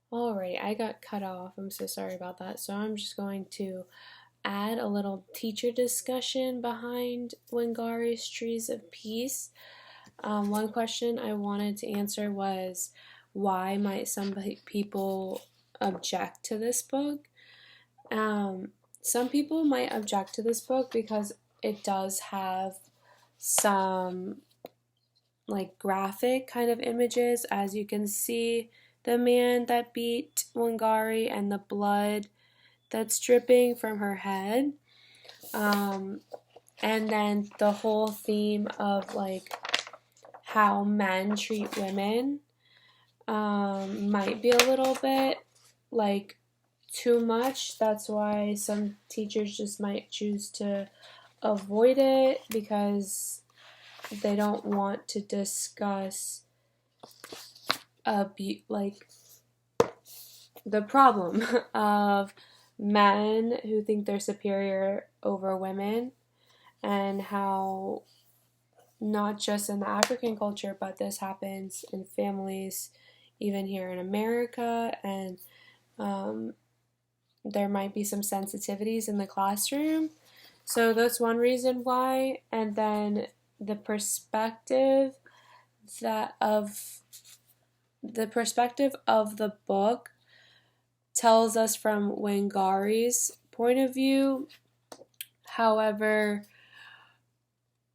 Alright, I got cut off. I'm so sorry about that. So I'm just going to add a little teacher discussion behind Wangari's Trees of Peace. One question I wanted to answer was, why might some people object to this book? Um, some people might object to this book because it does have some like graphic kind of images. As you can see, the man that beat Wangari and the blood that's dripping from her head. Um, and then the whole theme of like how men treat women might be a little bit like too much. That's why some teachers just might choose to avoid it because they don't want to discuss like the problem of men who think they're superior over women, and how not just in the African culture, but this happens in families even here in America, and um, there might be some sensitivities in the classroom. So that's one reason why. And then the perspective that of the perspective of the book tells us from Wangari's point of view. However,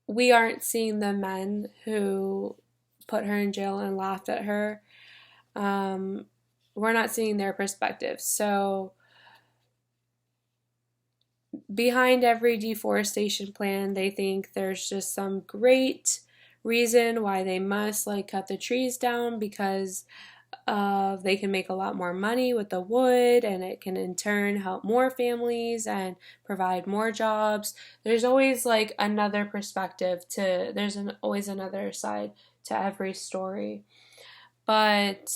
we aren't seeing the men who put her in jail and laughed at her. Um, we're not seeing their perspective. So, behind every deforestation plan, they think there's just some great reason why they must like cut the trees down because they can make a lot more money with the wood, and it can in turn help more families and provide more jobs. There's always like another perspective to, always another side to every story. But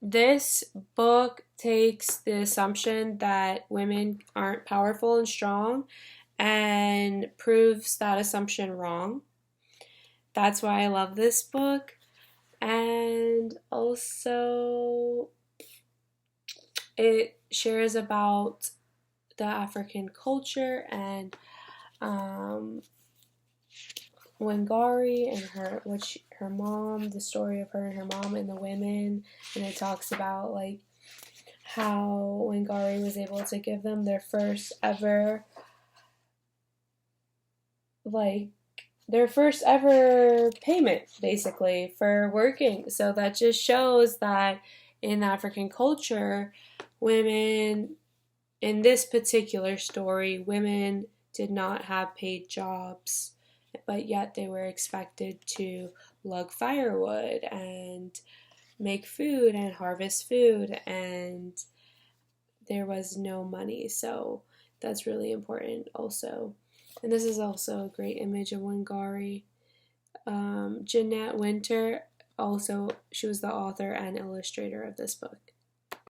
this book takes the assumption that women aren't powerful and strong and proves that assumption wrong. That's why I love this book. And also, it shares about the African culture and Wangari and her mom, the story of her and her mom and the women, and it talks about like how Wangari was able to give them their first ever like their first ever payment basically for working. So that just shows that in African culture, women, in this particular story, women did not have paid jobs, but yet they were expected to lug firewood and make food and harvest food, and there was no money. So that's really important also. And this is also a great image of Wangari. Jeanette Winter, also, she was the author and illustrator of this book.